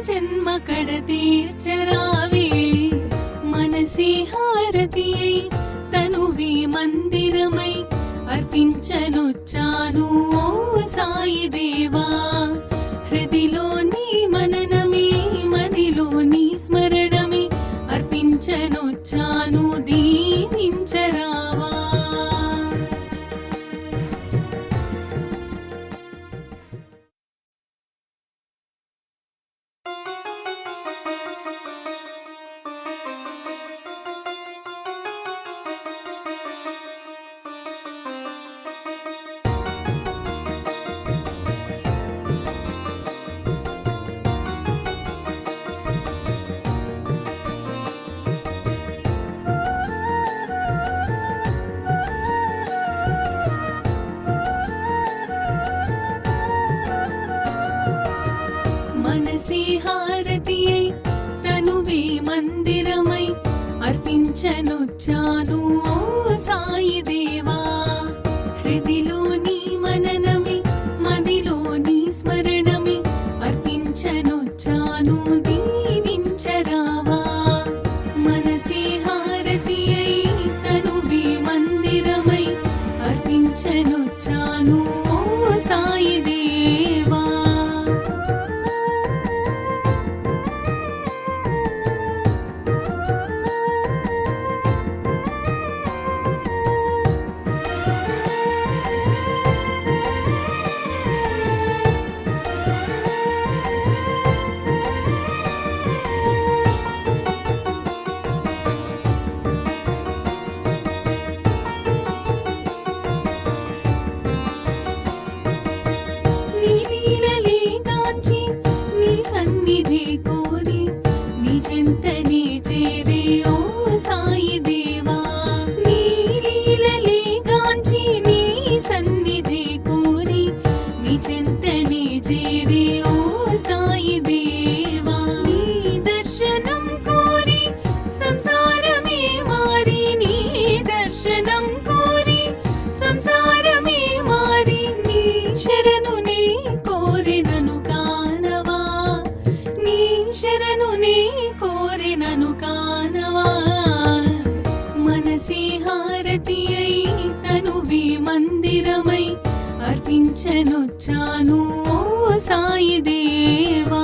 జన్మ కడ తీర్చరావే మనసే హారతియై తనువే మందిరమై అర్పించనొచ్చాను ఓ సాయి దేవా హృదిలో నీ మననమే మదిలో నీ స్మరణమే అర్పించనొచ్చాను దీవించరావా మనసే హారతియై తనువే మందిరమై అర్పించనొచ్చాను ఓ సాయి దేవా హృదిలో నీ మననమే మదిలో నీ స్మరణమే అర్పించనొచ్చాను దీవించరావా మనసే హారతియై తనువే మందిరమై అర్పించనొచ్చాను ఓ సాయి దేవా నీ లీలలే గాంచి నీ సన్నిధి కోరి నీ చెంతనే చేరే ఓ సాయి దేవా నీ లీలలే గాంచి నీ సన్నిధి కోరి నీ చెంతనే చేరే ఓ సాయి దేవా నీ దర్శనం కోరి సంసారమే మారి నీ దర్శనం కోరి సంసారమే మారి నీ శరణు నీ కోరినను కానవా నీ శరణు నీ కోరినను కానవా మనసే హారతియై తనువే మందిరమై అర్పించనొచ్చాను ఓ సాయి దేవా